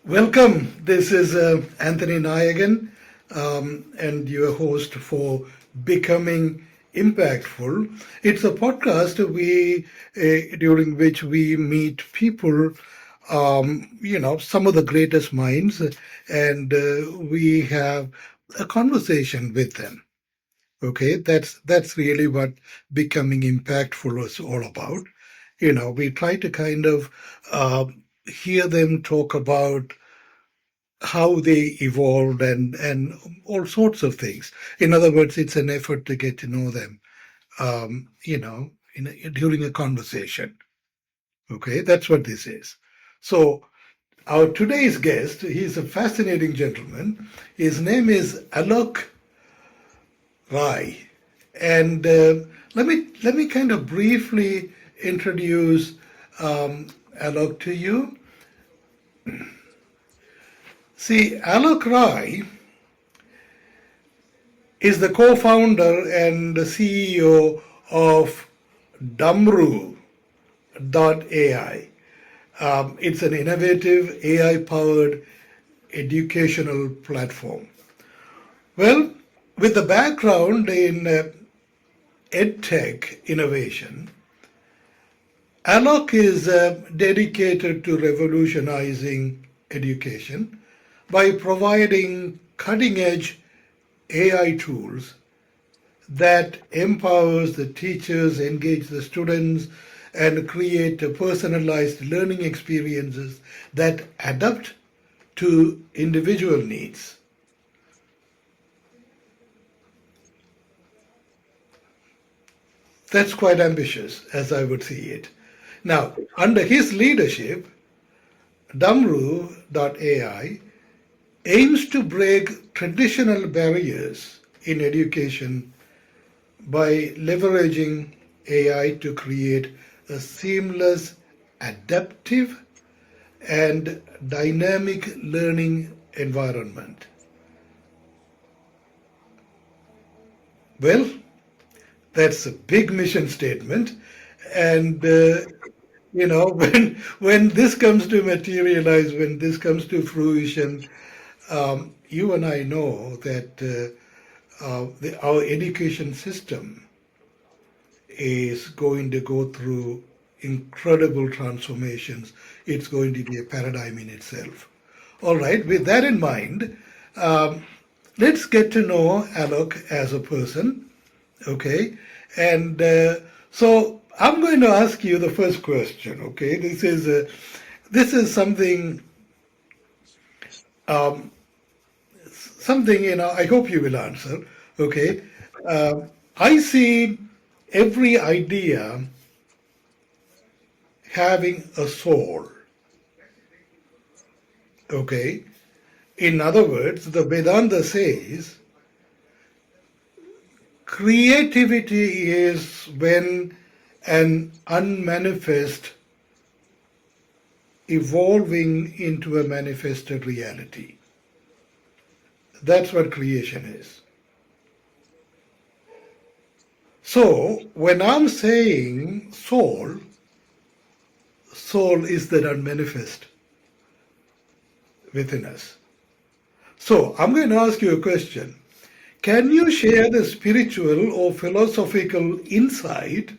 Welcome. This is Anthony Nayagan, and your host for Becoming Impactful. It's a podcast during which we meet people, some of the greatest minds, and we have a conversation with them. Okay, that's really what becoming impactful is all about. We try to kind of uh, hear them talk about how they evolved and all sorts of things. In other words, it's an effort to get to know them, during a conversation. Okay, that's what this is. So, our today's guest, he's a fascinating gentleman. His name is Alok Rai, and let me kind of briefly introduce Alok to you. See, Alok Rai is the co-founder and the CEO of Dumroo.ai. It's an innovative AI-powered educational platform. Well, with the background in edtech innovation, Alok is dedicated to revolutionizing education by providing cutting-edge AI tools that empowers the teachers, engage the students, and create personalized learning experiences that adapt to individual needs. That's quite ambitious, as I would see it. Now, under his leadership, Dumroo.ai aims to break traditional barriers in education by leveraging AI to create a seamless, adaptive, and dynamic learning environment. Well, that's a big mission statement. And when this comes to materialize, when this comes to fruition, you and I know that our education system is going to go through incredible transformations. It's going to be a paradigm in itself. All right, with that in mind, um, let's get to know Alok as a person, okay? And so I'm going to ask you the first question, okay? This is um, something I hope you will answer, okay? I see every idea having a soul. Okay? In other words, the Vedanta says creativity is when an unmanifest evolving into a manifested reality. That's what creation is. So, when I'm saying soul, soul is that unmanifest within us. So, I'm going to ask you a question. Can you share the spiritual or philosophical insight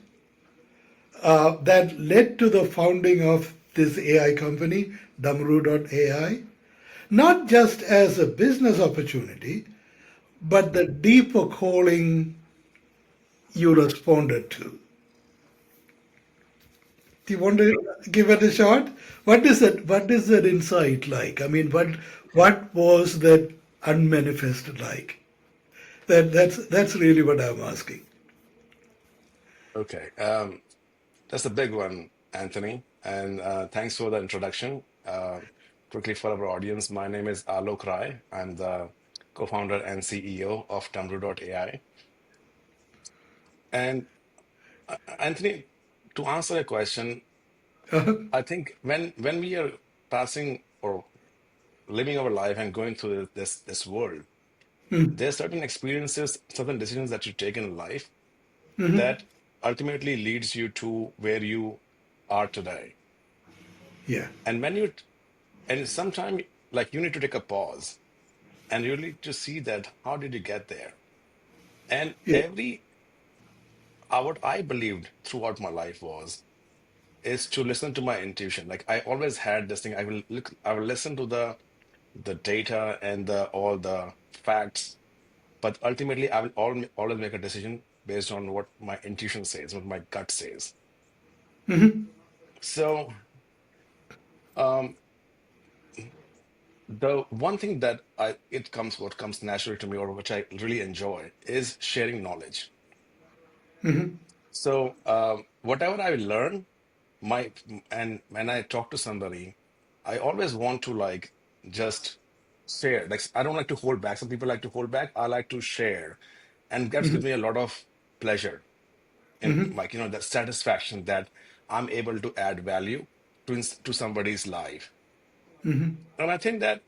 that led to the founding of this AI company, Dumroo.ai? Not just as a business opportunity, but the deeper calling you responded to. Do you want to give it a shot? What is that? What is that insight like? I mean, what was that unmanifested like? That's really what I'm asking. Okay, that's a big one, Anthony, and thanks for the introduction. Quickly for our audience, my name is Alok Rai. I'm the co-founder and CEO of Dumroo.ai. And Anthony, to answer your question, I think when we are passing or living our life and going through this world, there are certain experiences, certain decisions that you take in life that ultimately leads you to where you are today. Yeah. And when you and sometimes Like you need to take a pause and really to see that how did you get there? And Yeah. what I believed throughout my life is to listen to my intuition. Like I always had this thing. I will listen to the data and the all the facts, but ultimately I will always make a decision based on what my intuition says, what my gut says. So um, the one thing that what comes naturally to me, or which I really enjoy, is sharing knowledge. So whatever I learn, my and when I talk to somebody, I always want to like just share. Like I don't like to hold back. Some people like to hold back. I like to share, and that gives me a lot of pleasure in like that satisfaction that I'm able to add value to somebody's life. And I think that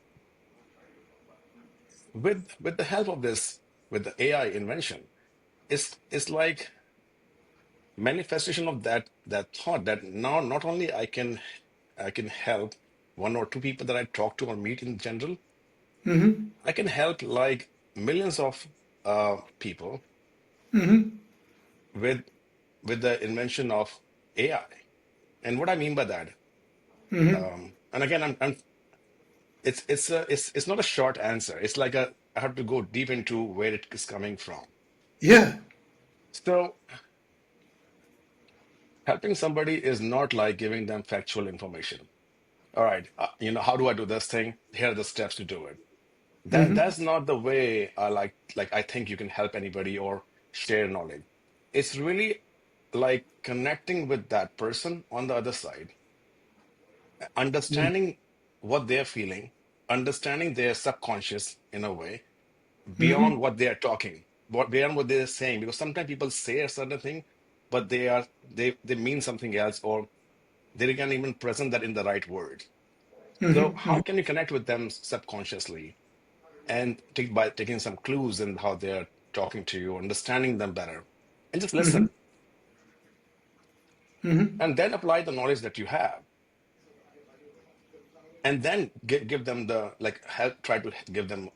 with the help of this, with the AI invention, it's like manifestation of that thought that now not only I can help one or two people that I talk to or meet in general, I can help like millions of people with the invention of AI. And what I mean by that, and again, I'm it's not a short answer. It's like I have to go deep into where it is coming from. Yeah. So helping somebody is not like giving them factual information. All right, how do I do this thing? Here are the steps to do it. That's not the way I think you can help anybody or share knowledge. It's really like connecting with that person on the other side, understanding what they're feeling, understanding their subconscious in a way beyond what they are talking, beyond what they're saying. Because sometimes people say a certain thing, but they mean something else, or they can't even present that in the right words. So how can you connect with them subconsciously and by taking some clues in how they're talking to you, understanding them better, and just listen, and then apply the knowledge that you have, and then give them the like help, try to give them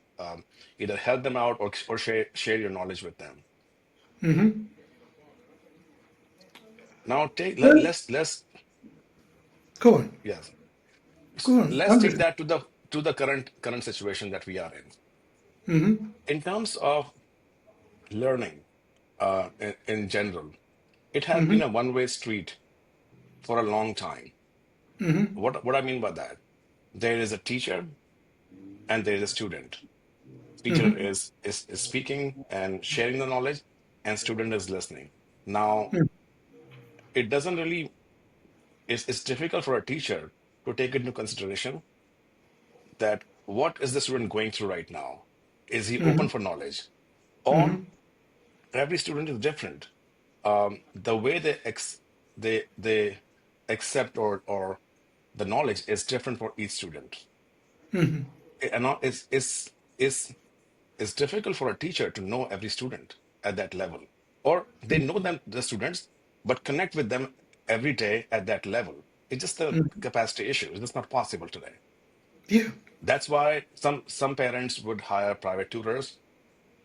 either help them out or share your knowledge with them. Now take let, Well, let's go on. yes, Go on. let's I'm take listening. that to the current situation that we are in terms of learning in general. It has been a one-way street for a long time. What I mean by that, there is a teacher and there is a student. Teacher is speaking and sharing the knowledge, and student is listening. Now, it doesn't really it's difficult for a teacher to take into consideration that what is the student going through right now? Is he open for knowledge? Or every student is different. The way they accept or the knowledge is different for each student. And it's difficult for a teacher to know every student at that level, or they know them the students, but connect with them every day at that level. It's just a capacity issue. It's just not possible today. Yeah. That's why some parents would hire private tutors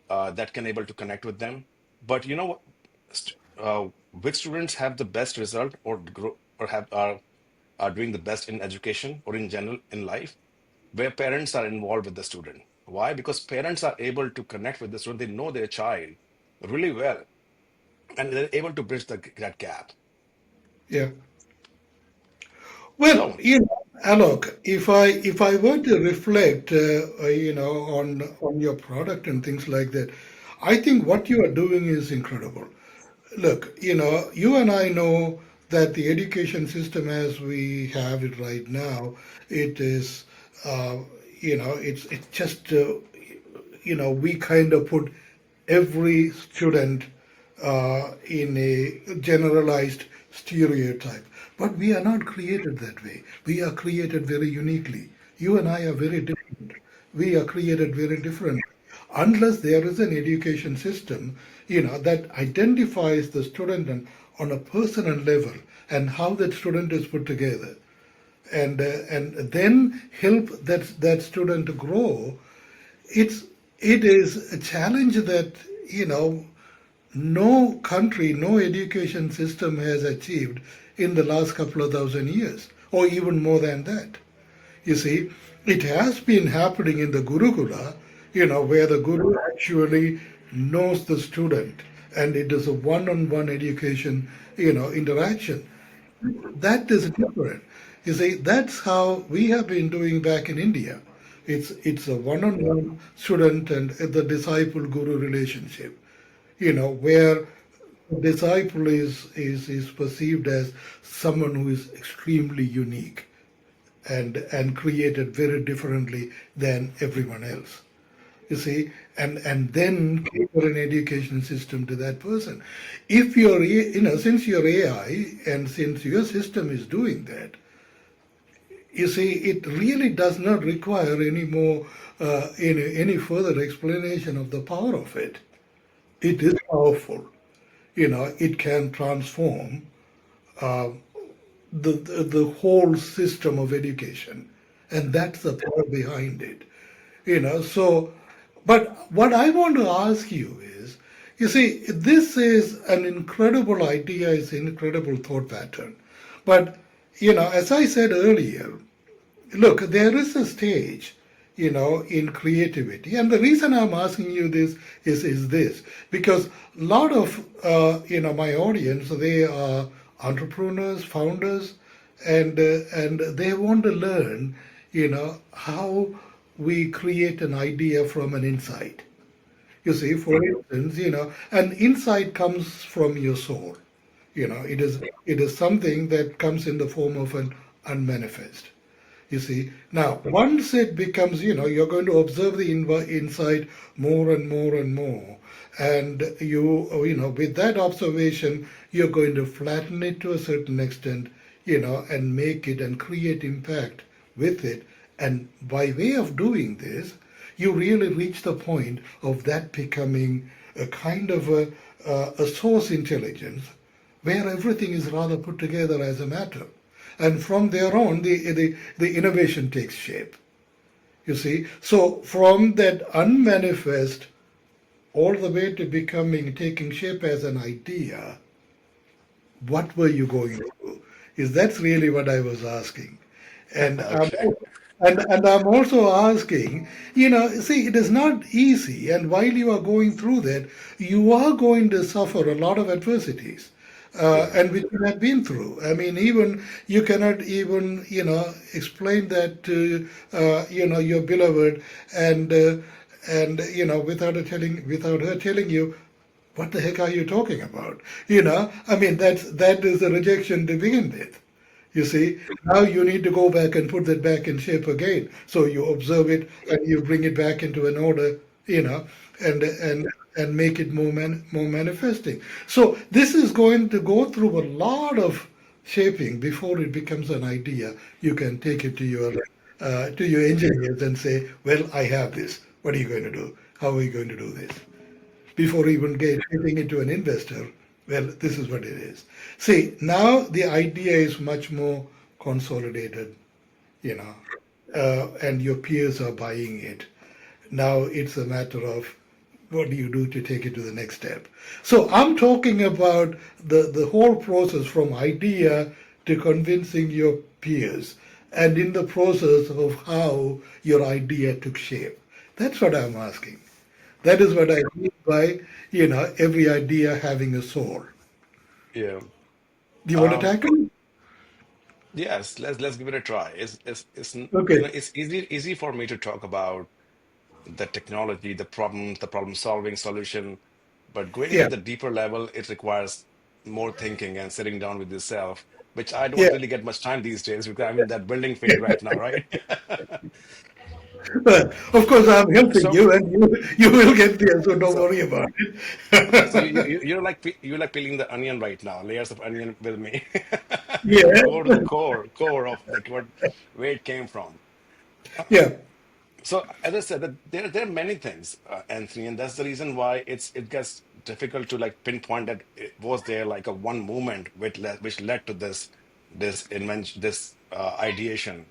that can able to connect with them. But you know what? Which students have the best result or grow or have are doing the best in education or in general in life? Where parents are involved with the student. Why? Because parents are able to connect with the student. They know their child really well, and they're able to bridge that gap. Yeah. Well, So, Alok, if I were to reflect, on your product and things like that, I think what you are doing is incredible. Look, you and I know that the education system as we have it right now, it is, uh, it's just, we kind of put every student in a generalized stereotype. But we are not created that way. We are created very uniquely. You and I are very different. We are created very different. Unless there is an education system, that identifies the student on a personal level and how that student is put together. and then help that student to grow. It is a challenge that you know no country, no education system has achieved in the last couple of thousand years, or even more than that. You see, it has been happening in the Gurukula, where the Guru actually knows the student and it is a one on one education, interaction. That is different. You see, that's how we have been doing back in India. It's a one on one student and the disciple guru relationship, where the disciple is perceived as someone who is extremely unique and created very differently than everyone else. You see, and then cater an education system to that person. If you're since you're AI and since your system is doing that, you see, it really does not require any more any further explanation of the power of it. It is powerful. It can transform the whole system of education, and that's the power behind it. So, but what I want to ask you is, you see, this is an incredible idea, it's an incredible thought pattern. But, as I said earlier, look, there is a stage, in creativity. And the reason I'm asking you this is this, because a lot of, my audience, they are entrepreneurs, founders, and they want to learn, how we create an idea from an insight. You see, for instance, an insight comes from your soul. It is something that comes in the form of an unmanifest. You see, now once it becomes, you're going to observe the insight more and more and more, and with that observation, you're going to flatten it to a certain extent, and make it and create impact with it. And by way of doing this, you really reach the point of that becoming a kind of a source intelligence where everything is rather put together as a matter. And from there on, the innovation takes shape. You see? So from that unmanifest all the way to becoming, taking shape as an idea, what were you going to do? Is that's really what I was asking. And Okay. and I'm also asking, see, it is not easy. And while you are going through that, you are going to suffer a lot of adversities, Yeah. and which you have been through. I mean, even you cannot even, explain that to, your beloved, and without her telling you, what the heck are you talking about? I mean, that is a rejection to begin with. You see, now you need to go back and put that back in shape again. So you observe it and you bring it back into an order, and make it more manifesting. So this is going to go through a lot of shaping before it becomes an idea. You can take it to your engineers and say, "Well, I have this. What are you going to do? How are you going to do this?" Before even getting into an investor, well, this is what it is. See, now the idea is much more consolidated, you know, and your peers are buying it. Now it's a matter of what do you do to take it to the next step. So I'm talking about the whole process from idea to convincing your peers, and in the process of how your idea took shape. That's what I'm asking. That is what I mean by, every idea having a soul. Yeah. Do you want to Um, tackle it? yes, let's give it a try. Okay. It's easy for me to talk about the technology, the problems, the problem solving solution, but going into Yeah. the deeper level, it requires more thinking and sitting down with yourself, which I don't Yeah. really get much time these days because I'm in that building phase right now, right? But of course, I'm helping So, you, and you will get there. So don't so, worry about so it. you're like peeling the onion right now, layers of onion with me, to Yeah. go to the core of like what where it came from. Yeah. So as I said, that there are many things, Anthony, and that's the reason why it gets difficult to like pinpoint that it was there like a one moment which led to this invention, this ideation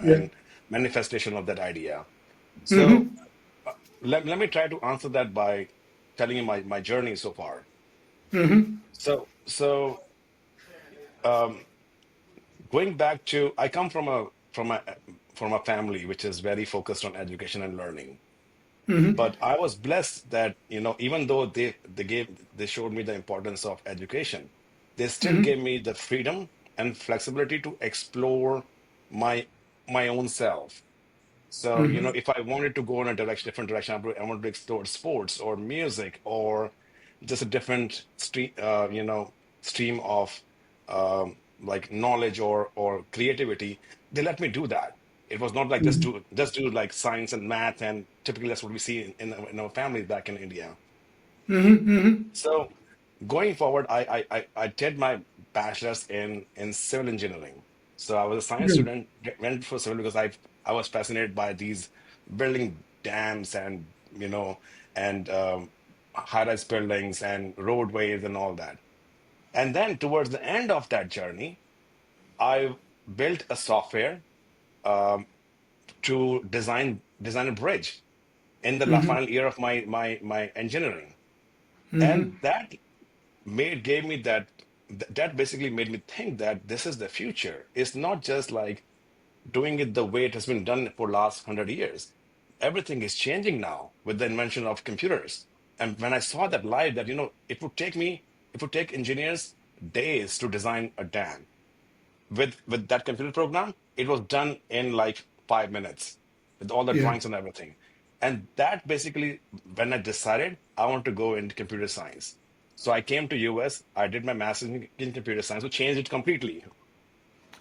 Yeah. and manifestation of that idea. So Mm-hmm. let me try to answer that by telling you my journey so far. Mm-hmm. So um, going back to, I come from a family which is very focused on education and learning. Mm-hmm. But I was blessed that, even though they showed me the importance of education, they still Mm-hmm. gave me the freedom and flexibility to explore my my own self. So, Mm-hmm. if I wanted to go in a different direction, I wanted to explore sports or music or just a different stream of like knowledge or creativity, they let me do that. It was not like just do like science and math, and typically that's what we see in our families back in India. Mm-hmm. Mm-hmm. So going forward, I did my bachelor's in civil engineering. So I was a science Mm-hmm. student, went for civil because I was fascinated by these building dams and high-rise buildings and roadways and all that. And then towards the end of that journey, I built a software um, to design a bridge in the Mm-hmm. final year of my engineering, Mm-hmm. and that gave me that basically made me think that this is the future. It's not just like doing it the way it has been done for last 100 years. Everything is changing now with the invention of computers. And when I saw that live, that it would take engineers days to design a dam. With that computer program, it was done in like 5 minutes with all the Yeah. drawings and everything. And that basically, when I decided I want to go into computer science. So I came to US, I did my master's in computer science, which changed it completely.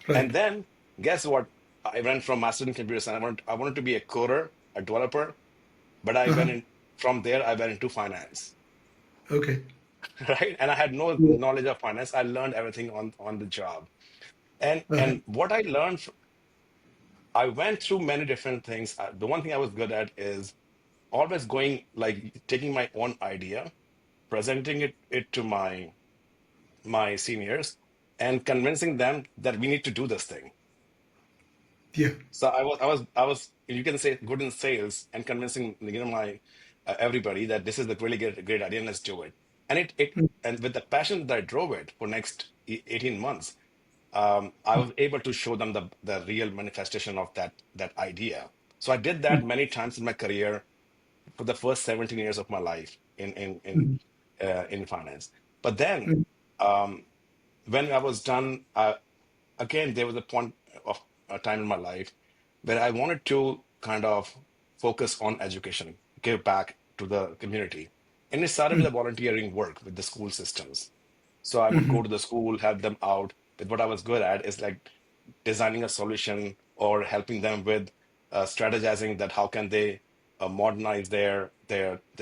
Right. And then guess what? I went from master's in computer science. I wanted to be a coder, a developer, but I Uh-huh. went in from there, I went into finance. Okay. Right? And I had no Yeah. knowledge of finance. I learned everything on the job. And Uh-huh. and what I learned, I went through many different things. The one thing I was good at is always going, like taking my own idea, presenting it to my seniors, and convincing them that we need to do this thing. Yeah. So I was you can say good in sales and convincing my everybody that this is the really great idea and let's do it. And and with the passion that I drove it for next 18 months, I was able to show them the real manifestation of that idea. So I did that many times in my career for the first 17 years of my life Mm-hmm. in finance. But then Mm-hmm. um, when I was done, again there was a point of a time in my life where I wanted to kind of focus on education, give back to the community, and it started with the volunteering work with the school systems. So I would Mm-hmm. go to the school, help them out with what I was good at is like designing a solution or helping them with strategizing that how can they modernize their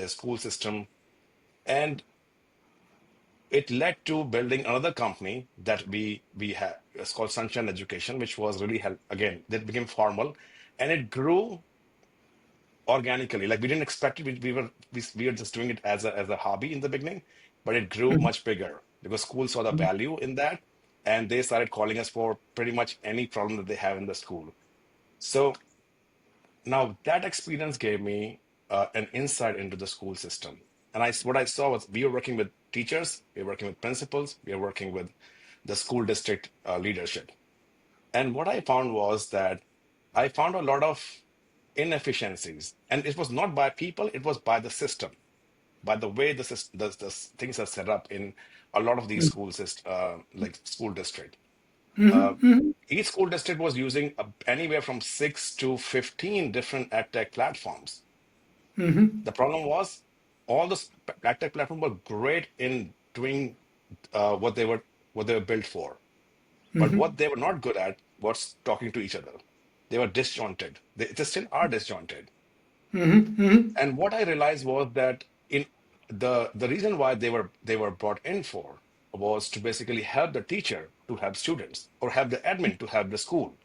school system. And it led to building another company that we had. It's called Sunshine Education, which was really help again, that became formal and it grew organically. Like we didn't expect it. We were just doing it as a hobby in the beginning, but it grew much bigger because schools saw the value in that, and they started calling us for pretty much any problem that they have in the school. So now that experience gave me an insight into the school system, and what I saw was we were working with teachers, we were working with principals, we were working with the school district leadership, and what I found was that I found a lot of inefficiencies. And it was not by people, it was by the system, by the way the things are set up in a lot of these schools, like school district. Uh, Mm-hmm. each school district was using anywhere from 6 to 15 different ad tech platforms. Mm-hmm. The problem was all the ad tech platforms were great in doing what they were built for. But Mm-hmm. what they were not good at was talking to each other. They were disjointed. They still are disjointed. Mm-hmm. And what I realized was that in the reason why they were brought in for was to basically help the teacher to help students or help the admin to help the school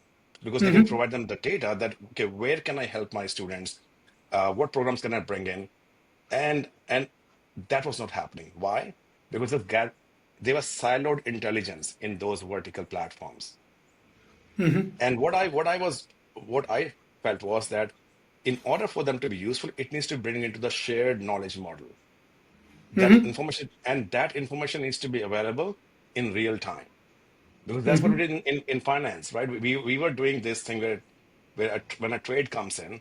because they can Mm-hmm. provide them the data that okay, where can I help my students? What programs can I bring in? And that was not happening. Why? Because there was siloed intelligence in those vertical platforms. And what I felt was that in order for them to be useful, it needs to bring into the shared knowledge model. That information needs to be available in real time, because that's what we did in finance, right? We were doing this thing where when a trade comes in,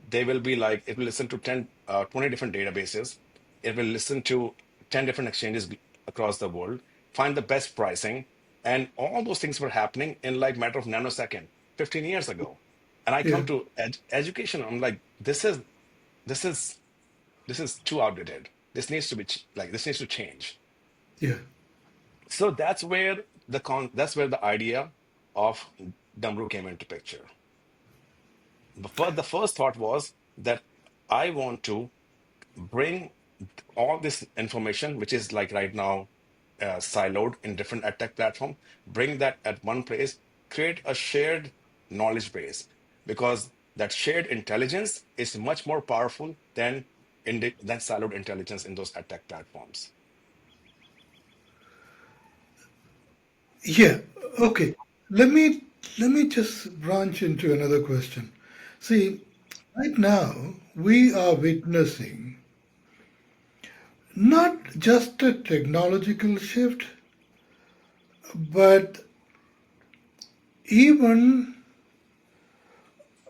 they will be like, it will listen to 20 different databases. It will listen to 10 different exchanges across the world, find the best pricing. And all those things were happening in like matter of nanosecond, 15 years ago. And I come Yeah. to education. I'm like, this is, this is too outdated. This needs to be this needs to change. Yeah. So that's where the idea of Dumroo came into picture. The first thought was that I want to bring all this information, which is like right now siloed in different edtech platform, bring that at one place, create a shared knowledge base, because that shared intelligence is much more powerful than siloed intelligence in those edtech platforms. Yeah. Okay. Let me just branch into another question. See, right now we are witnessing not just a technological shift, but even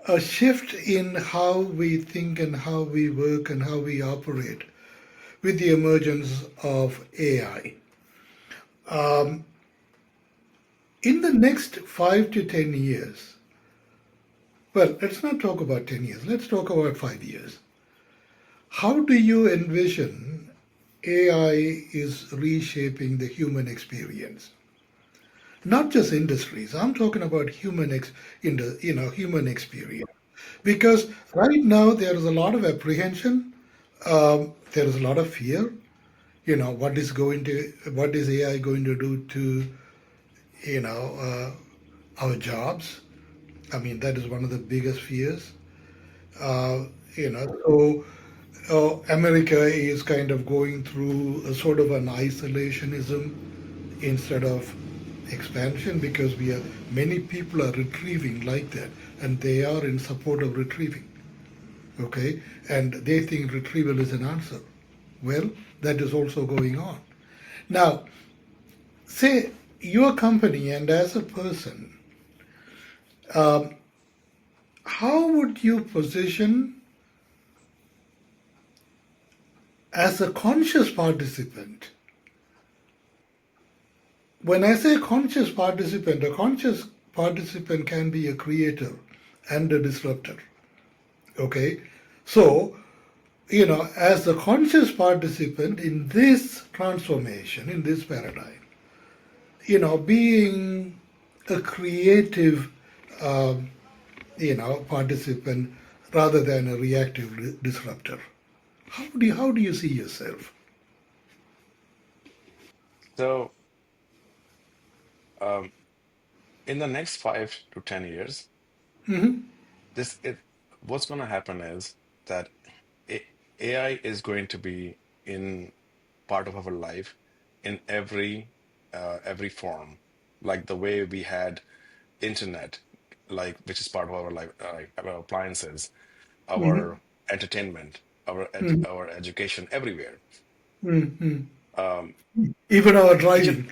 a shift in how we think and how we work and how we operate with the emergence of AI. In the next 5 to 10 years, well, let's not talk about 10 years, let's talk about 5 years. How do you envision AI is reshaping the human experience? Not just industries. I'm talking about human experience. Because right now there is a lot of apprehension. There is a lot of fear. What is AI going to do to you know our jobs? I mean, that is one of the biggest fears. So America is kind of going through a sort of an isolationism instead of expansion, because we are many people are retrieving like that, and they are in support of retrieving. Okay, and they think retrieval is an answer. Well, that is also going on now. Say your company, and as a person, how would you position as a conscious participant? When I say conscious participant, a conscious participant can be a creator and a disruptor. Okay, so as a conscious participant in this transformation, in this paradigm, being a creative, um, participant rather than a reactive disruptor. How do you see yourself? So, um, in the next 5 to 10 years, this it what's going to happen is that A- AI is going to be in part of our life in every form, like the way we had internet, like which is part of our life, our appliances, our entertainment, our education, everywhere. Um, Even our each of driving.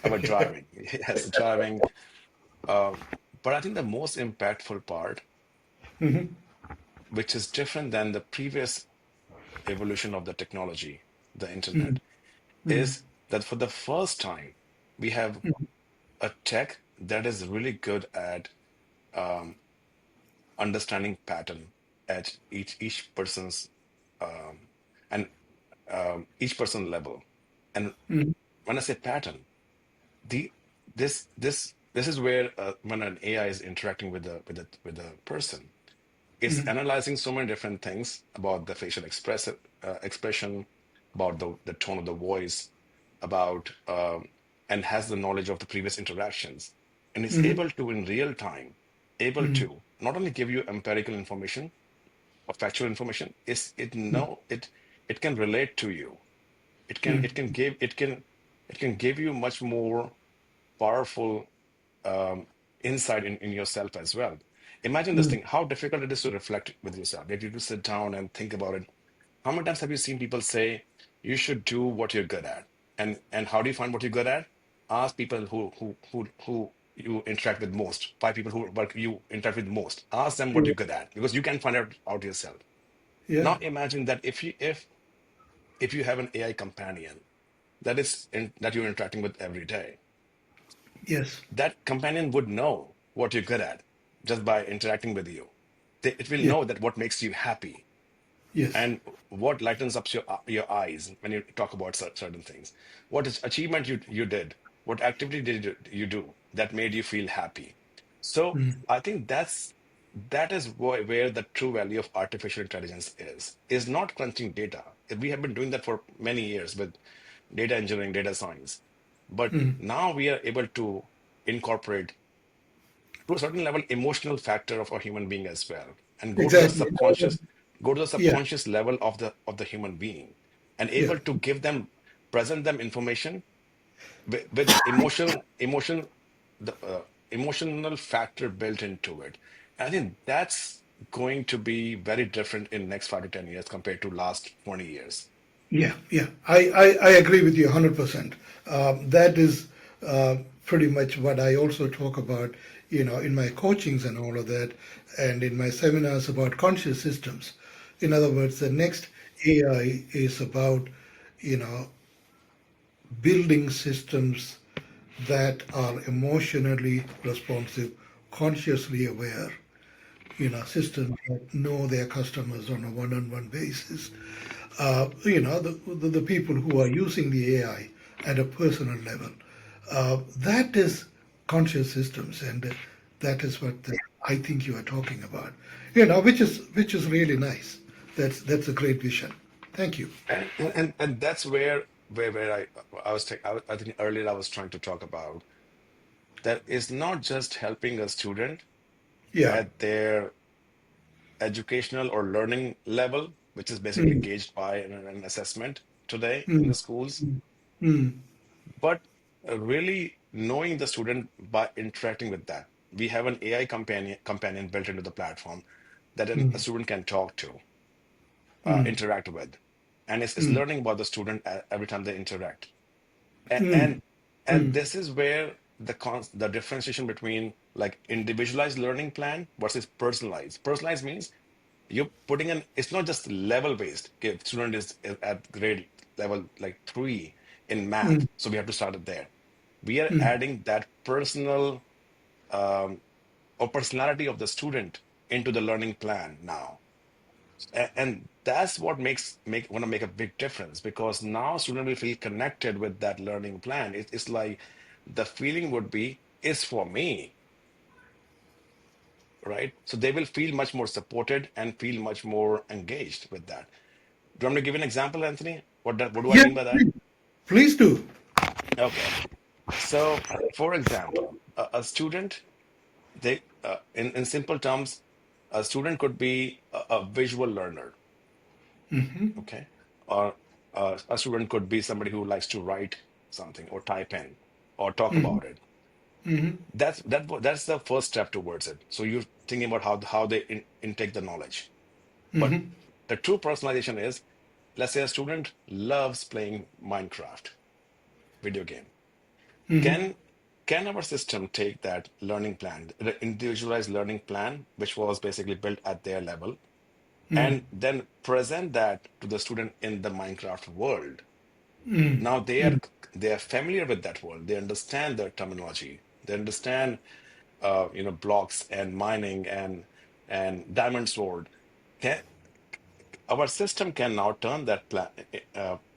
our driving, yes, driving. Um, but I think the most impactful part, which is different than the previous evolution of the technology, the internet, is that for the first time, we have a tech that is really good at um, understanding pattern at each person's um, and each person level. And when I say pattern, the this is where when an AI is interacting with the person, it's analyzing so many different things about the facial expression, about the tone of the voice, about and has the knowledge of the previous interactions, and is able to in real time, able to not only give you empirical information or factual information, is it know it can relate to you. It can give you much more powerful insight in yourself as well. Imagine this Mm. thing, how difficult it is to reflect with yourself. Get you to sit down and think about it. How many times have you seen people say you should do what you're good at? And how do you find what you're good at? Ask people who you interact with most. Five people who work you interact with most. Ask them what Yeah. you're good at because you can find out yourself. Yeah. Now imagine that if you have an AI companion that you're interacting with every day, Yes. that companion would know what you're good at just by interacting with you. It will Yeah. know that what makes you happy Yes. and what lightens up your eyes when you talk about certain things. What is achievement you did? What activity did you do that made you feel happy? So Mm. I think that is where the true value of artificial intelligence is not crunching data. We have been doing that for many years with data engineering, data science, but Mm. now we are able to incorporate to a certain level emotional factor of a human being as well and Exactly. go to the Yeah. subconscious level of the human being and Yeah. able to give them present them information with the emotional factor built into it. I think that's going to be very different in next 5 to 10 years compared to last 20 years. Yeah, yeah, I agree with you 100%. That is pretty much what I also talk about, in my coachings and all of that, and in my seminars about conscious systems. In other words, the next AI is about, you know, building systems that are emotionally responsive, consciously aware, systems that know their customers on a one-on-one basis. The people who are using the AI at a personal level. That is conscious systems, and that is what I think you are talking about. Which is really nice. That's a great vision. Thank you. And that's where I think earlier I was trying to talk about that is not just helping a student Yeah. at their educational or learning level, which is basically Mm, gauged by an assessment today in mm, the schools, mm, mm, but really knowing the student by interacting with that. We have an AI companion built into the platform that a mm, student can talk to, mm, interact with, and it's mm, learning about the student every time they interact. A- mm, and and mm, this is where the differentiation between like individualized learning plan versus personalized. Personalized means you're putting in, it's not just level based. Okay, if student is at grade level like 3 in math, mm, so we have to start it there. We are mm. adding that personal um, or personality of the student into the learning plan now. And that's what make want to make a big difference because now student will feel connected with that learning plan. It's like the feeling would be is for me, right? So they will feel much more supported and feel much more engaged with that. Do you want me to give an example, Anthony? What do I Yeah, mean by that? please, please do. Okay. So, for example, a student, in simple terms, a student could be a visual learner, okay? Or a student could be somebody who likes to write something or type in or talk Hmm. about it. Hmm. That's the first step towards it. So you're thinking about how they intake the knowledge. But Hmm. the true personalization is, let's say a student loves playing Minecraft video game. Hmm. Can can our system take that learning plan, the individualized learning plan, which was basically built at their level, Hmm. and then present that to the student in the Minecraft world? Hmm. Now Hmm. they are familiar with that world. They understand the terminology. They understand blocks and mining and diamond sword. Can, our system can now turn that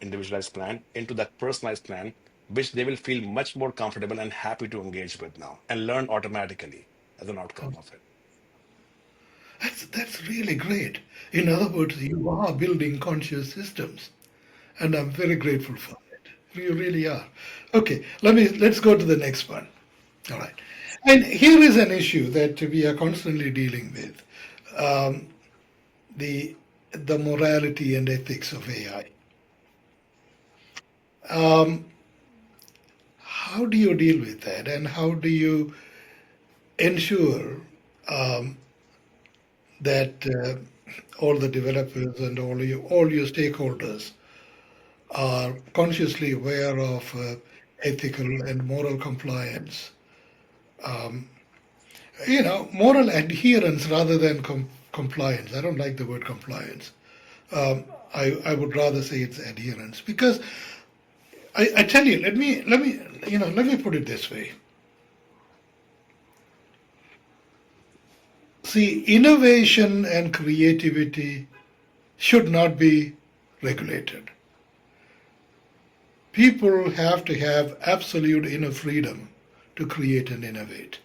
individualized plan into that personalized plan, which they will feel much more comfortable and happy to engage with now and learn automatically as an outcome of it. That's really great. In other words, you are building conscious systems, and I'm very grateful for it. You really are. Okay, let's go to the next one. All right, and here is an issue that we are constantly dealing with: the the morality and ethics of AI. How do you deal with that, and how do you ensure um, that all the developers and all your stakeholders are consciously aware of ethical and moral compliance. Moral adherence rather than compliance. I don't like the word compliance. Um, I would rather say it's adherence because I tell you, let me put it this way. See, innovation and creativity should not be regulated. People have to have absolute inner freedom to create and innovate.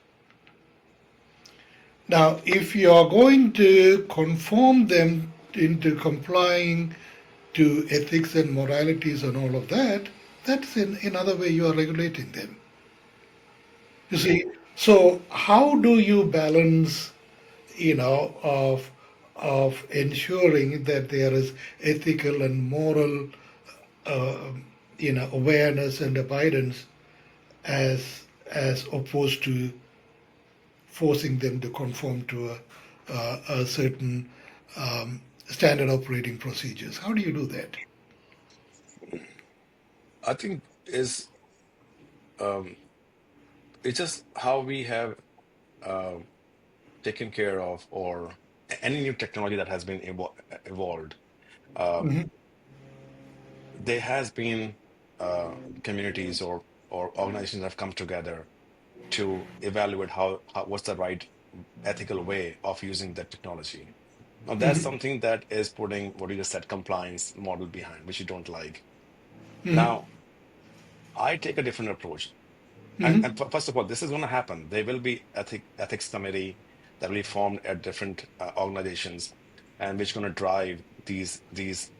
Now, if you are going to conform them into complying to ethics and moralities and all of that, that's in another way you are regulating them. You see, so how do you balance, of ensuring that there is ethical and moral, uh, awareness and abidance as opposed to forcing them to conform to a certain standard operating procedures. How do you do that? I think is um, it's just how we have uh, taken care of or any new technology that has been evolved. Um, Hmm. there has been uh, communities or organizations that have come together to evaluate how what's the right ethical way of using that technology. Now that's Hmm. something that is putting what you just said compliance model behind, which you don't like. Hmm. Now I take a different approach. Hmm. First of all, this is going to happen. There will be ethics committee that will be formed at different organizations, and which going to drive these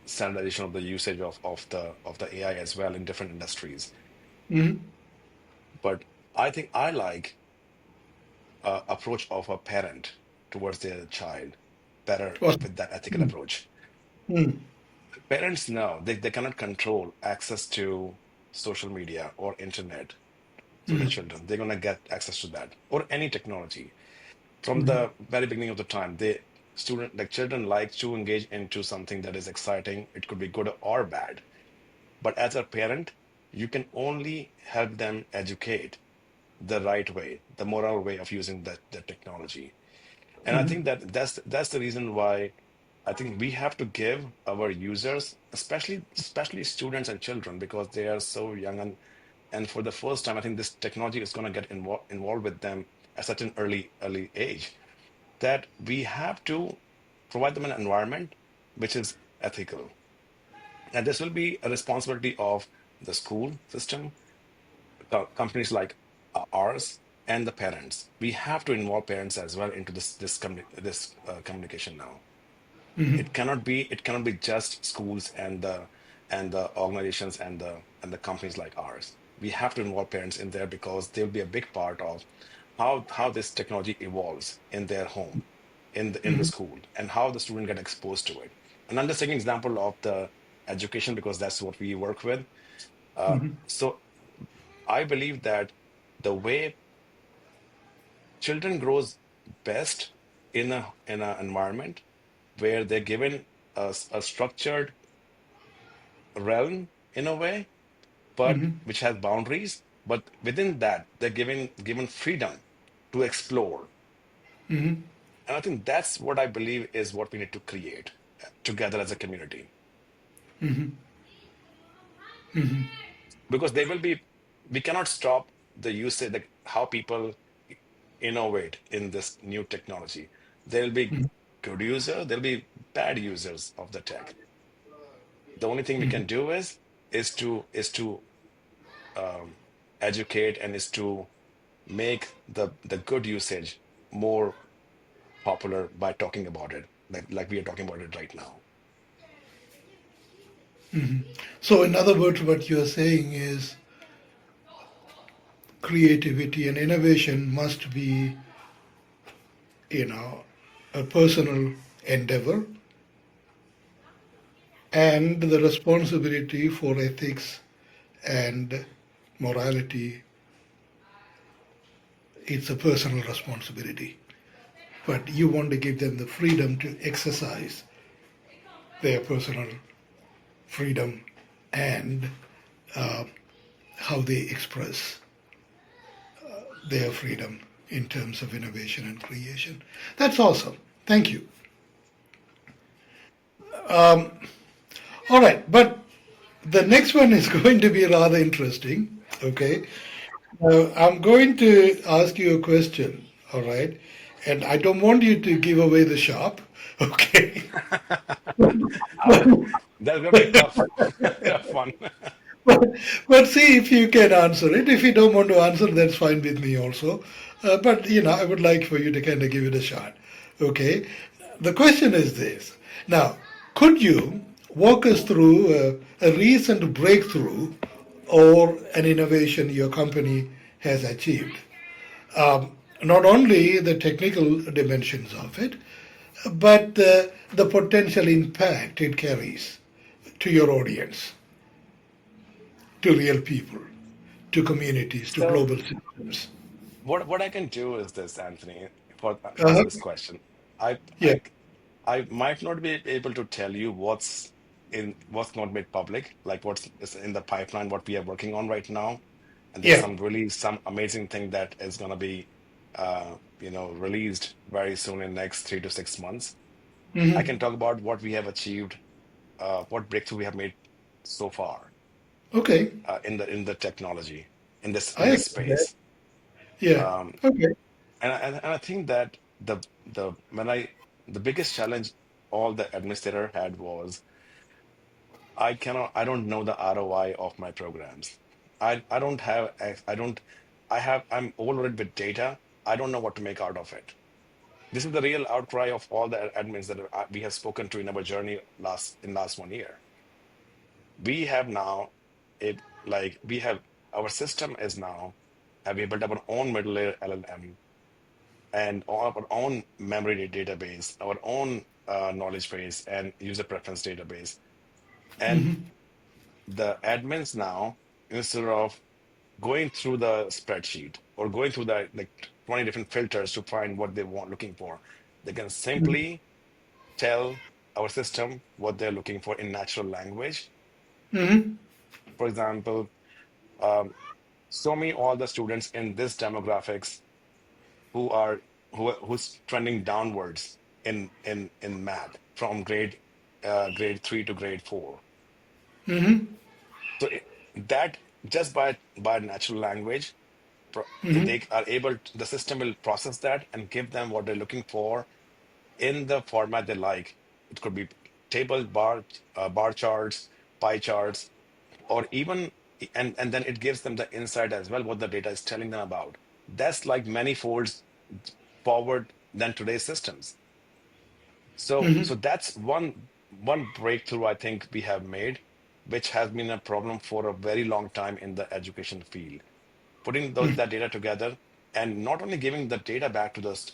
standardization of the usage of the AI as well in different industries. Hmm. But I think I like approach of a parent towards their child better Awesome. with that ethical approach. Mm. Parents know they cannot control access to social media or internet through their Mm. children. They're going to get access to that or any technology from Mm. the very beginning of the time. Children like to engage into something that is exciting. It could be good or bad. But as a parent, you can only help them educate the right way, the moral way of using that technology. And I Mm. think that's the reason why I think we have to give our users, especially students and children, because they are so young and for the first time, I think this technology is going to get involved with them at such an early age that we have to provide them an environment which is ethical. And this will be a responsibility of the school system, companies like ours, and the parents. We have to involve parents as well into this communication now. Mm. It cannot be just schools and the organizations and the companies like ours. We have to involve parents in there because they'll be a big part of how this technology evolves in their home, in the Mm. school, and how the student get exposed to it. And I'm just taking example of the education because that's what we work with. Mm. So I believe that the way children grows best in a environment where they're given a structured realm in a way, but Mm. which has boundaries. But within that, they're given freedom to explore. Mm. And I think that's what I believe is what we need to create together as a community. Mm. Mm. Because we cannot stop the usage, like how people innovate in this new technology. There'll be good users, there'll be bad users of the tech. The only thing we can do is to um, educate and is to make the good usage more popular by talking about it, like we are talking about it right now. So, in other words, what you are saying is creativity and innovation must be, you know, a personal endeavor, and the responsibility for ethics and morality It's a personal responsibility. But you want to give them the freedom to exercise their personal freedom and uh, how they express their freedom in terms of innovation and creation. That's awesome. Thank you. All right, but the next one is going to be rather interesting. Okay, I'm going to ask you a question. All right, and I don't want you to give away the shop. Okay, Uh, that's gonna be a tough, tough one. but, but see if you can answer it. If you don't want to answer, that's fine with me also. But I would like for you to kind of give it a shot. Okay. The question is this. Now, could you walk us through a recent breakthrough or an innovation your company has achieved? Not only the technical dimensions of it, but the potential impact it carries to your audience, to real people, to communities, to So global systems. what I can do is this, Anthony, for Uh-huh. answer this question. I Yeah, I I might not be able to tell you what's not made public, like what's is in the pipeline, what we are working on right now. And there's yeah. some amazing thing that is gonna be released very soon in next 3 to 6 months. I Hmm. can talk about what we have achieved, what breakthrough we have made so far Okay, in the technology in I this agree with that. space. Yeah. Um, Okay. and I think that the biggest challenge all the administrator had was I don't know the ROI of my programs. I don't have ex- I don't I have I'm overloaded with data. I don't know what to make out of it. This is the real outcry of all the admins that we have spoken to in our journey last 1 year. We have now a like we have our system is now have we built up our own middle layer LLM and our own memory database, our own knowledge base and user preference database. And the admins now, instead of going through the spreadsheet or going through the like 20 different filters to find what they want looking for, they can simply tell our system what they're looking for in natural language. Hmm. For example, um, show me all the students in this demographics who are who's trending downwards in math from grade 3 to grade 4. So that just by natural language, they are able the system will process that and give them what they're looking for in the format they like. It could be table, bar charts, pie charts, or even and then it gives them the insight as well, what the data is telling them about. That's like many folds forward than today's systems. So that's one breakthrough I think we have made, which has been a problem for a very long time in the education field. Putting that data together and not only giving the data back to the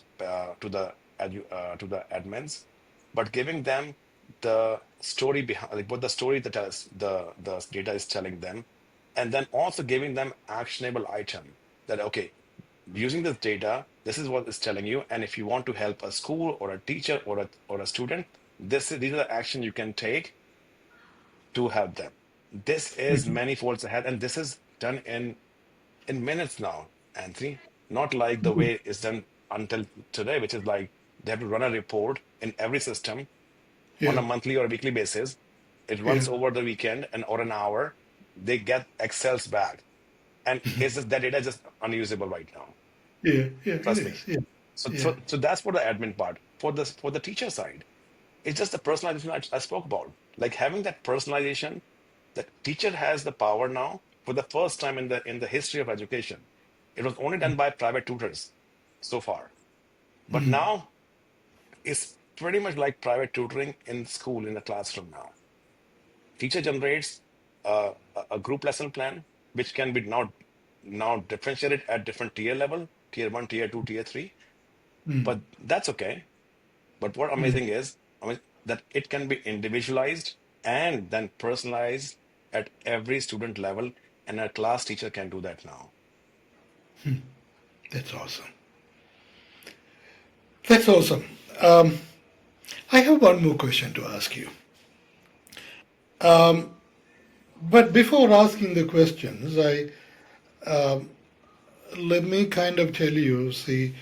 admins, but giving them the story behind, like what the story that the data is telling them, and then also giving them actionable item that okay, using this data, this is what it's telling you, and if you want to help a school or a teacher or a student, these are the action you can take to help them. This is many folds ahead, and this is done in minutes now, Anthony. Not like the way it's done until today, which is like they have to run a report in every system on Yeah. a monthly or a weekly basis. It Yeah. runs over the weekend and or an hour. They get Excel's back, and it's just that data is just unusable right now. Yeah. Yeah. It Trust me. is. Yeah. So, Yeah. so, so that's for the admin part. For the teacher side, it's just the personalization I spoke about. Like having that personalization, that teacher has the power now for the first time in the history of education. It was only done by private tutors so far, but now it's pretty much like private tutoring in school in the classroom now. Teacher generates a group lesson plan, which can be now differentiated at different tier level, tier one, tier two, tier three. But that's okay. But what amazing is, that it can be individualized and then personalized at every student level, and a class teacher can do that now. That's awesome. That's awesome. Um, I have one more question to ask you. But before asking the questions, I let me kind of tell you. See,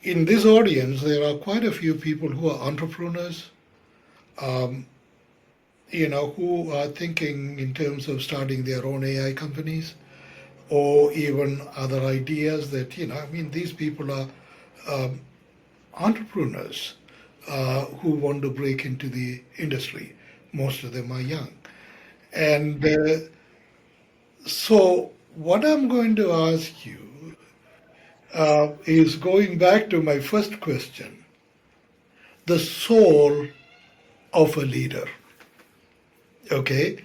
in this audience, there are quite a few people who are entrepreneurs, who are thinking in terms of starting their own AI companies or even other ideas that, I mean, these people are entrepreneurs who want to break into the industry. Most of them are young. And so, what I'm going to ask you is going back to my first question, the soul of a leader. Okay?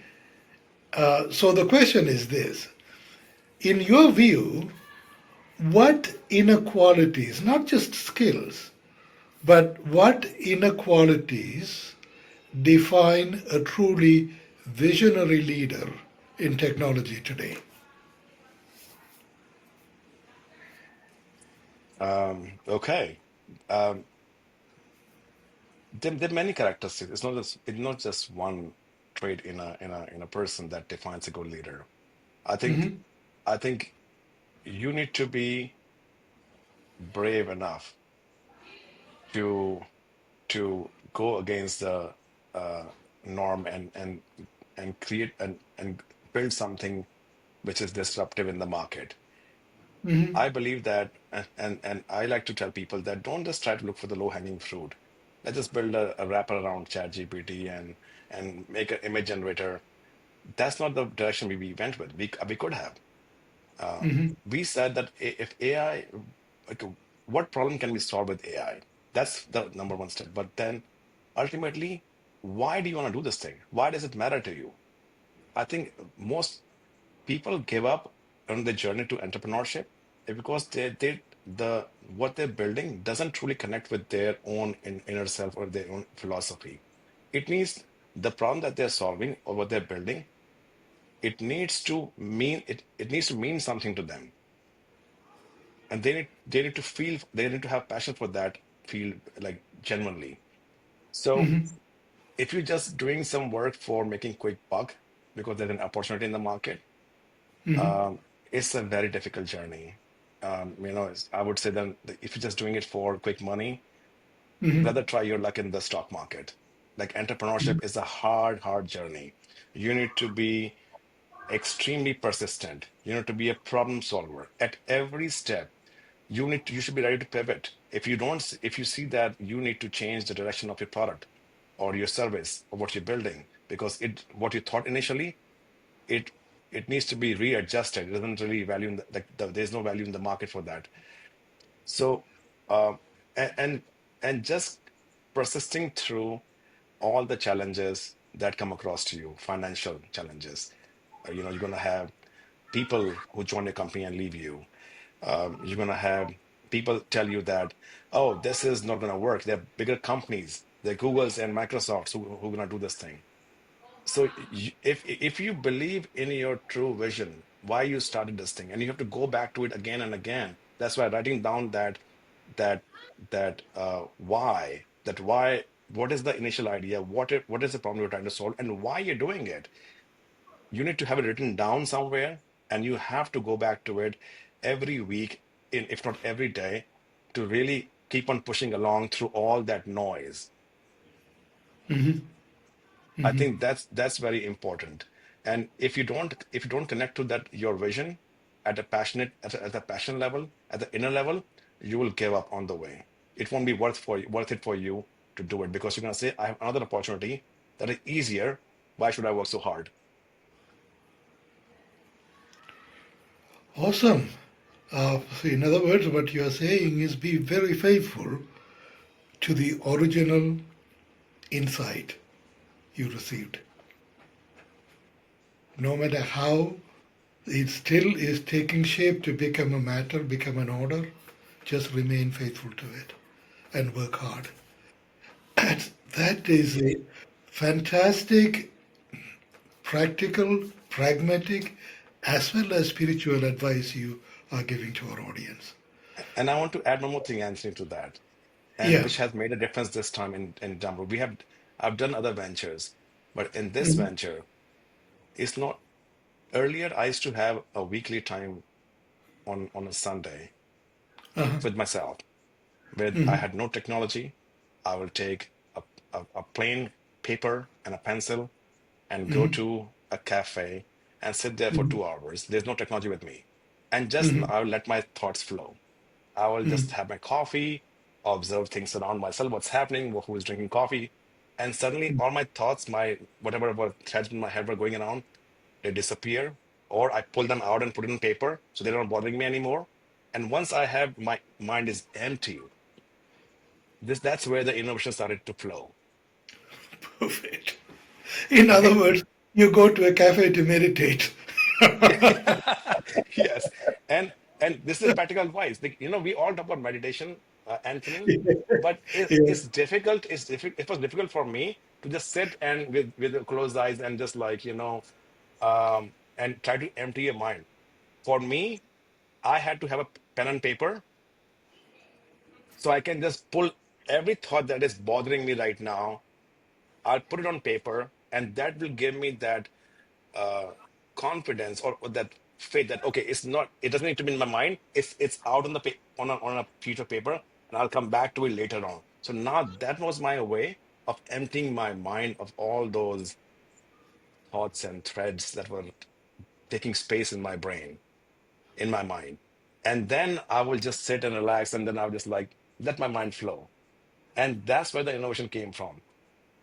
So, the question is this: in your view, what inequalities, not just skills, but what inequalities define a truly visionary leader in technology today? Okay. Um, there are many characteristics. It's not just one trait in a person that defines a good leader. I think I think you need to be brave enough to to go against the uh, norm and create and build something which is disruptive in the market. I believe that, and I like to tell people that don't just try to look for the low-hanging fruit. Let's just build a wrapper around ChatGPT and make an image generator. That's not the direction we went with. We could have. We said that if AI, like, what problem can we solve with AI? That's the number one step. But then ultimately, why do you want to do this thing? Why does it matter to you? I think most people give up on the journey to entrepreneurship because they the what they're building doesn't truly connect with their own inner self or their own philosophy. It needs the problem that they're solving or what they're building, it needs to mean something to them. And they need to have passion for that field, like genuinely. So if you're just doing some work for making quick buck because there's an opportunity in the market, um, it's a very difficult journey. I would say then if you're just doing it for quick money, rather try your luck in the stock market. Like entrepreneurship is a hard journey. You need to be extremely persistent. You need to be a problem solver at every step. You should be ready to pivot. If you see that you need to change the direction of your product or your service or what you're building, because what you thought initially, it it needs to be readjusted. It doesn't really value in there's no value in the market for that. So uh, and and and just persisting through all the challenges that come across to you, financial challenges. You're going to have people who join your company and leave you. You're going to have people tell you that, oh, this is not going to work. They're bigger companies, they're Googles and Microsofts who are going to do this thing. So if you believe in your true vision, why you started this thing, and you have to go back to it again and again. That's why writing down that why, what is the initial idea, what is the problem you're trying to solve, and why you're doing it. You need to have it written down somewhere, and you have to go back to it every week, in if not every day, to really keep on pushing along through all that noise. I think that's very important. And if you don't connect to that your vision at the passion level, at the inner level, you will give up on the way. It won't be worth it for you to do it because you're gonna say, I have another opportunity that is easier. Why should I work so hard? Awesome. So in other words, what you are saying is be very faithful to the original insight you received. No matter how it still is taking shape to become a matter, become an order, just remain faithful to it and work hard. That is a fantastic, practical, pragmatic, as well as spiritual advice you are giving to our audience. And I want to add one more thing, Anthony, to that, and Yeah. which has made a difference this time in Dumroo. I've done other ventures, but in this Mhm. venture, it's not. Earlier, I used to have a weekly time on a Sunday Uh-huh. with myself, where I Mhm. had no technology. I will take a plain paper and a pencil and go Mhm. to a cafe and sit there for Mhm. 2 hours. There's no technology with me. And just Mhm. I will let my thoughts flow. I will just Mhm. have my coffee, observe things around myself, what's happening, who is drinking coffee. And suddenly all my thoughts, my whatever were threads in my head were going around, they disappear. Or I pull them out and put it in paper so they're not bothering me anymore. And once I have my mind is empty, that's where the innovation started to flow. Perfect. In other Right? words, you go to a cafe to meditate. Yes. And this is practical advice. Like, we all talk about meditation, Anthony, but Yeah. it's difficult. It was difficult for me to just sit and with closed eyes and just like, and try to empty your mind. For me, I had to have a pen and paper so I can just pull every thought that is bothering me right now. I'll put it on paper, and that will give me that uh, confidence or that faith that okay, it doesn't need to be in my mind. It's out on the on a sheet of paper, and I'll come back to it later on. So now that was my way of emptying my mind of all those thoughts and threads that were taking space in my brain, in my mind. And then I will just sit and relax, and then I'll just like let my mind flow. And that's where the innovation came from.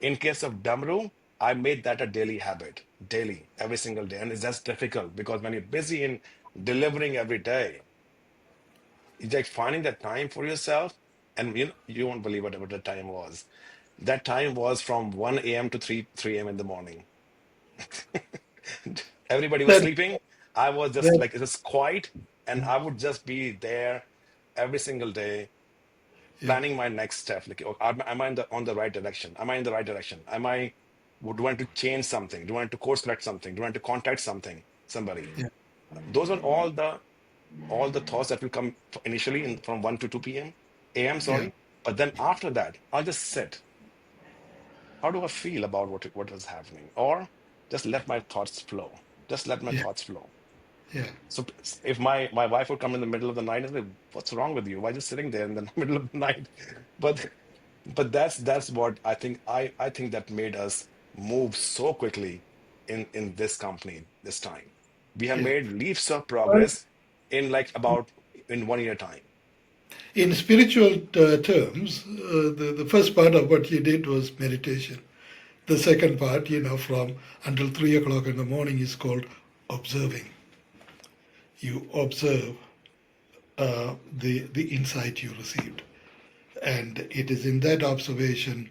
In case of Dumroo, I made that a daily habit, daily, every single day. And it's just difficult because when you're busy in delivering every day, it's like finding that time for yourself. And you won't believe whatever the time was. That time was from 1 a.m. to 3 a.m. in the morning. Everybody was That, sleeping. I was just that, like, it was quiet. And I would just be there every single day yeah, planning my next step. Like, oh, am I on the right direction? Am I in the right direction? Do I want to change something? Do I want to course correct something? Do I want to contact somebody? yeah, Those are all the thoughts that will come initially from 1 to 2 p.m. a.m. yeah, Sorry, but then after that, I'll just sit. How do I feel about what is happening? Or just let my thoughts flow. Just let my yeah, thoughts flow. yeah. So if my wife would come in the middle of the night and say, "What's wrong with you? Why just sitting there in the middle of the night?" But that's what I think that made us move so quickly in this company this time. We have Yeah. made leaps of Well, progress in like about in 1 year time. in spiritual terms, the first part of what you did was meditation. The second part, from until 3 o'clock in the morning, is called observing. You observe the insight you received, and it is in that observation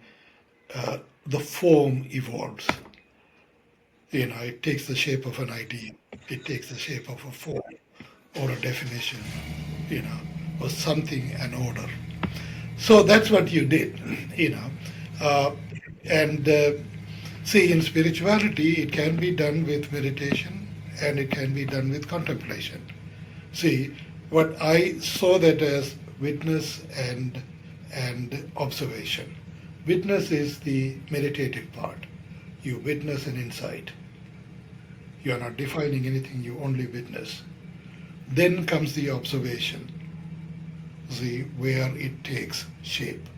the form evolves. It takes the shape of an idea. It takes the shape of a form or a definition, you know, or something, an order. So that's what you did, you know. Uh, and See, in spirituality, it can be done with meditation and it can be done with contemplation. See, what I saw that as witness and observation. Witness is the meditative part. You witness an insight. You are not defining anything, you only witness. Then comes the observation, see where it takes shape.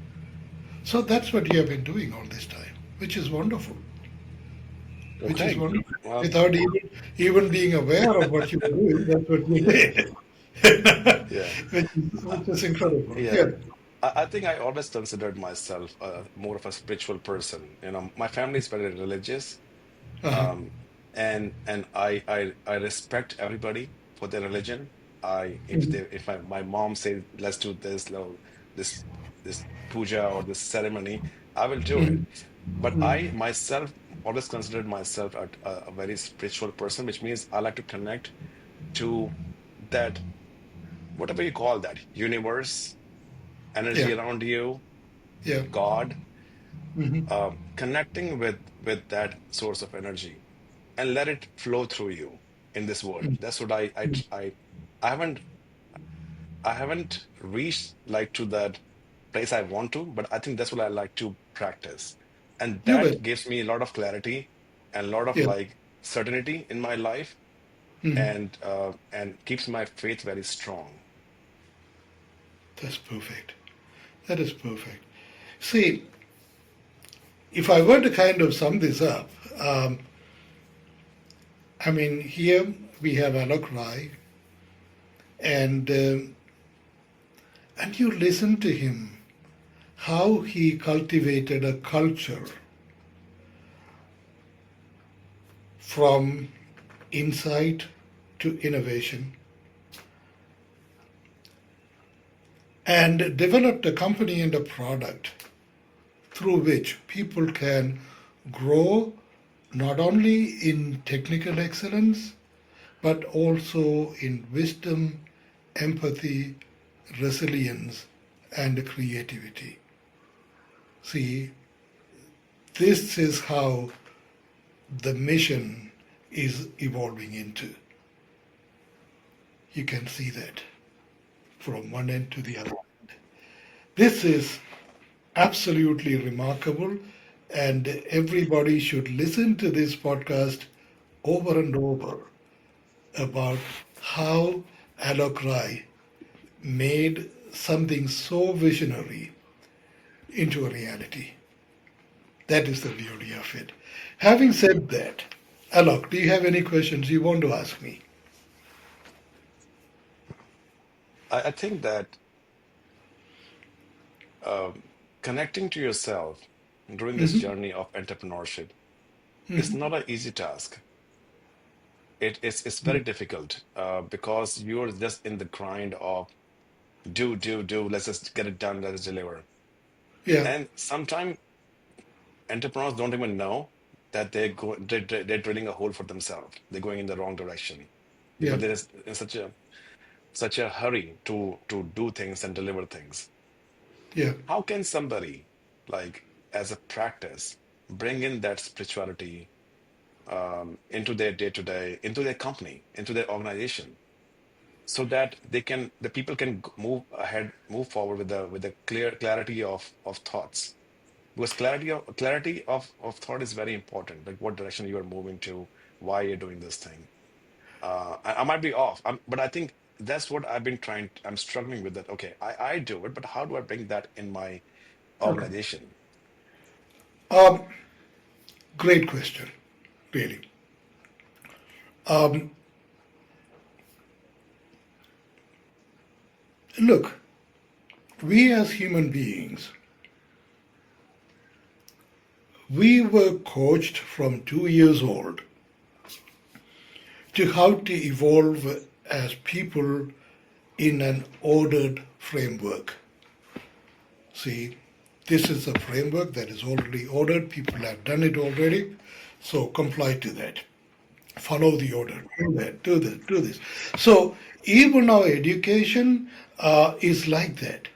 So that's what you have been doing all this time, which is wonderful. Which is Okay. wonderful. Well, Without even being aware of what you were doing, that's what you did. yeah. Which is incredible. Yeah. Yeah. I think I always considered myself more of a spiritual person. My family is very religious. Uh-huh. Um, and I respect everybody for their religion. If my mom says let's do this this puja or this ceremony, I will do it. Mhm. But Mhm. I myself always considered myself a very spiritual person, which means I like to connect to that, whatever you call that, universe, Yeah. energy around you, Yeah. God, Hmm. connecting with that source of energy and let it flow through you in this world. That's what I haven't. I haven't reached like to that place I want to, but I think that's what I like to practice. And You bet. that gives me a lot of clarity and a lot of Yeah. like certainty in my life Mhm. and keeps my faith very strong. That's perfect. That is perfect. See, if I were to kind of sum this up, um, I mean, here we have Alok Rai, and and you listen to him, how he cultivated a culture from insight to innovation, and developed a company and a product through which people can grow not only in technical excellence but also in wisdom, empathy, resilience, and creativity. See, this is how the mission is evolving into. You can see that from one end to the other. This is absolutely remarkable, and everybody should listen to this podcast over and over about how Alok Rai made something so visionary into a reality. That is the beauty of it. Having said that, Alok, do you have any questions you want to ask me? I think that um, connecting to yourself during this Hmm. journey of entrepreneurship is Hmm. not an easy task. It's very difficult because you're just in the grind of do, let's just get it done, let's deliver. Yeah, And sometimes entrepreneurs don't even know that they're drilling a hole for themselves. They're going in the wrong direction yeah, because they're just in such a hurry to do things and deliver things. yeah. How can somebody like as a practice bring in that spirituality into their day to day, into their company, into their organization, so that the people can move ahead, move forward with a clarity of thoughts, because clarity of thought is very important, like what direction you are moving to, why you're doing this thing. I might be off, but I think that's what I'm struggling with that. Okay, I do it, but how do I bring that in my Okay. organization? Um, Great question, really. Um, Look, we as human beings, we were coached from 2 years old to how to evolve as people in an ordered framework. See, this is a framework that is already ordered. People have done it already. So comply to that. Follow the order. Do that. Do this. Do this. So even our education is like that.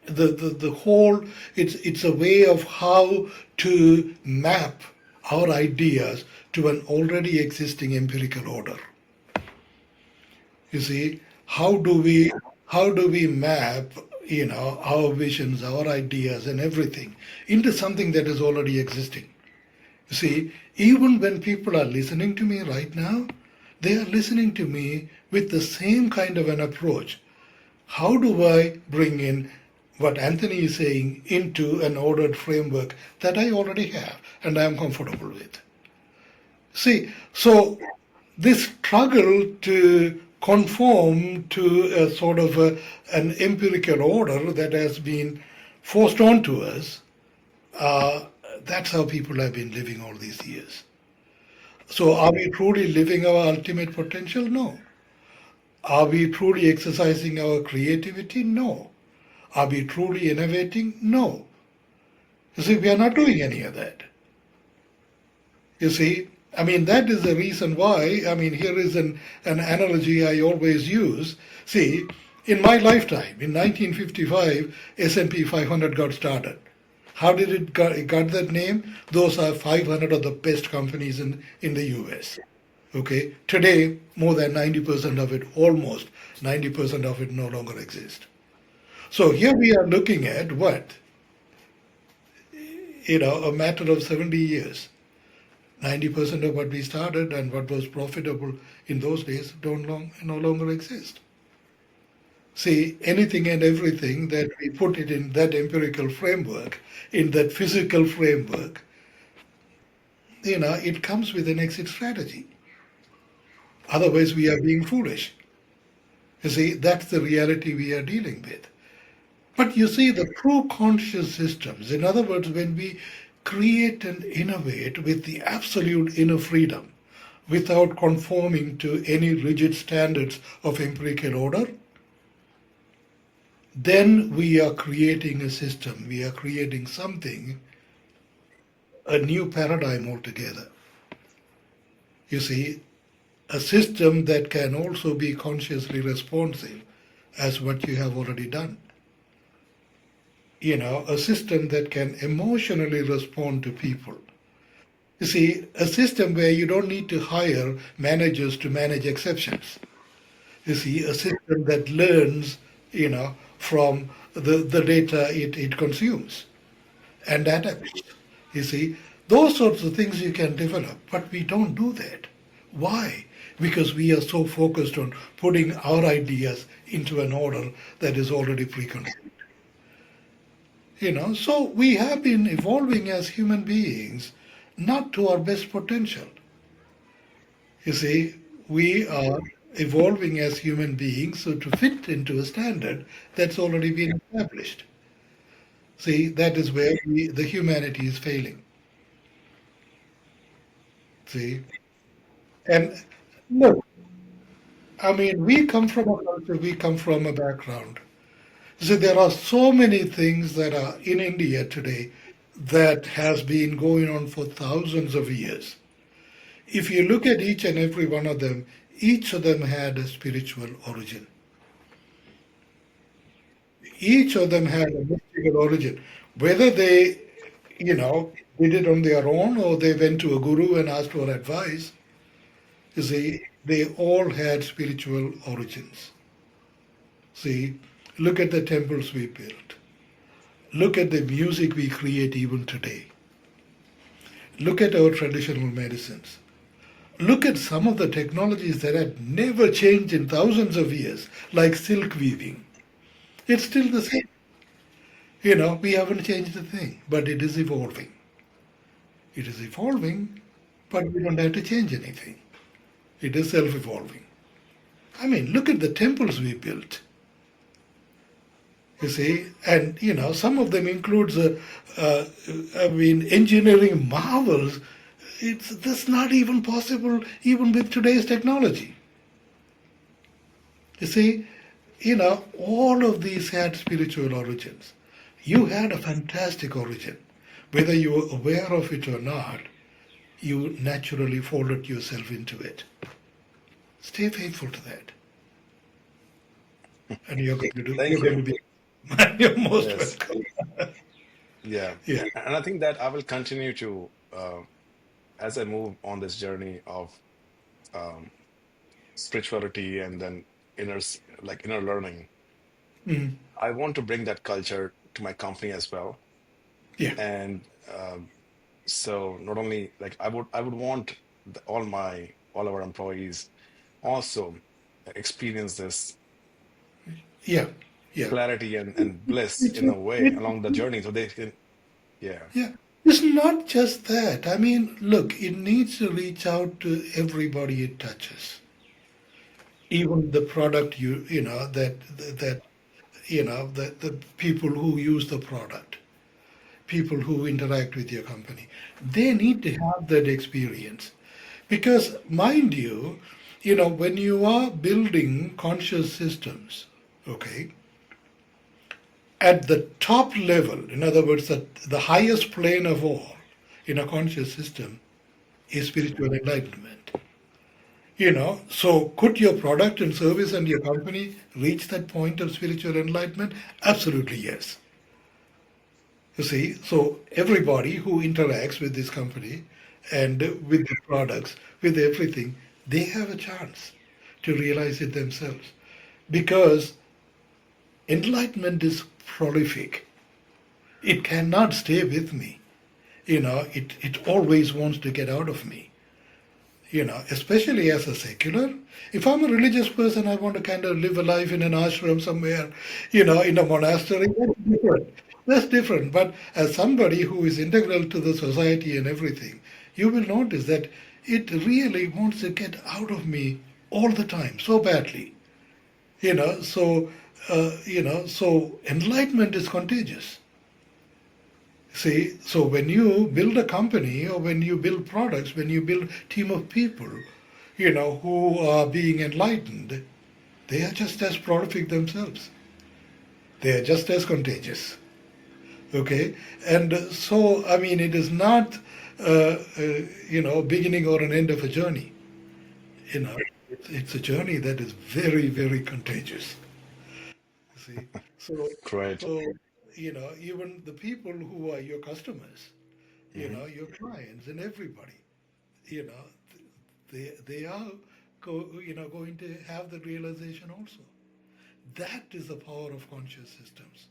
The whole it's a way of how to map our ideas to an already existing empirical order. You see, how do we map, our visions, our ideas, and everything into something that is already existing? You see, even when people are listening to me right now, they are listening to me with the same kind of an approach. How do I bring in what Anthony is saying into an ordered framework that I already have and I am comfortable with? See, so this struggle to conform to a sort of an empirical order that has been forced onto us, uh, that's how people have been living all these years. So, are we truly living our ultimate potential? No. Are we truly exercising our creativity? No. Are we truly innovating? No. You see, we are not doing any of that. You see, I mean, that is the reason why. I mean, here is an analogy I always use. See, in my lifetime, in 1955, S&P 500 got started. How did it got that name? Those are 500 of the best companies in the US. Okay, today more than 90% of it, almost 90% of it, no longer exists. So here we are looking at what, a matter of 70 years. 90% of what we started and what was profitable in those days no longer exist. See, anything and everything that we put it in that empirical framework, in that physical framework, it comes with an exit strategy. Otherwise, we are being foolish. You see, that's the reality we are dealing with. But you see, the true conscious systems, in other words, when we create and innovate with the absolute inner freedom, without conforming to any rigid standards of empirical order, then we are creating a system, we are creating something, a new paradigm altogether. You see, a system that can also be consciously responsive as what you have already done. A system that can emotionally respond to people. You see, a system where you don't need to hire managers to manage exceptions. You see, a system that learns, from the data it consumes and adapts. You see, those sorts of things you can develop, but we don't do that. Why? Because we are so focused on putting our ideas into an order that is already preconceived. So we have been evolving as human beings, not to our best potential. You see, we are evolving as human beings so to fit into a standard that's already been established. See, that is where the humanity is failing. See, and look, I mean, we come from a culture, we come from a background. See, there are so many things that are in India today that has been going on for thousands of years. If you look at each and every one of them, each of them had a spiritual origin. Each of them had a mystical origin. Whether they, did it on their own or they went to a guru and asked for advice, you see, they all had spiritual origins. See, look at the temples we built. Look at the music we create even today. Look at our traditional medicines. Look at some of the technologies that had never changed in thousands of years, like silk weaving. It's still the same. We haven't changed a thing, but it is evolving. It is evolving, but we don't have to change anything. It is self evolving. I mean, look at the temples we built. You see, and some of them includes, engineering marvels. It's that's not even possible even with today's technology. You see, all of these had spiritual origins. You had a fantastic origin. Whether you were aware of it or not, you naturally folded yourself into it. Stay faithful to that. And Thank you're you. going to be you're most Yes. welcome. Yeah. Yeah. And I think that I will continue to, as I move on this journey of um, spirituality and then inner learning, Mhm. I want to bring that culture to my company as well. Yeah. And so not only like I would want all our employees also experience this Yeah. Yeah. clarity and bliss It's in a way it, along the journey so they can, yeah. yeah. It's not just that. I mean, look, it needs to reach out to everybody it touches. Even the product that the people who use the product, people who interact with your company, they need to have that experience. Because mind you, when you are building conscious systems, okay, at the top level, in other words, the highest plane of all in a conscious system is spiritual enlightenment. So could your product and service and your company reach that point of spiritual enlightenment? Absolutely yes. You see, so everybody who interacts with this company and with the products, with everything, they have a chance to realize it themselves because enlightenment is prolific. It cannot stay with me. It always wants to get out of me. Especially as a secular. If I'm a religious person, I want to kind of live a life in an ashram somewhere, in a monastery. That's different. That's different. But as somebody who is integral to the society and everything, you will notice that it really wants to get out of me all the time, so badly. So enlightenment is contagious. See, so when you build a company or when you build products, when you build a team of people, who are being enlightened, they are just as prolific themselves. They are just as contagious. Okay? And so, I mean, it is not, beginning or an end of a journey. It's a journey that is very, very contagious. See? So, Great. so, even the people who are your customers, Hmm. your clients and everybody, you know, they are going to have the realization also. That is the power of conscious systems.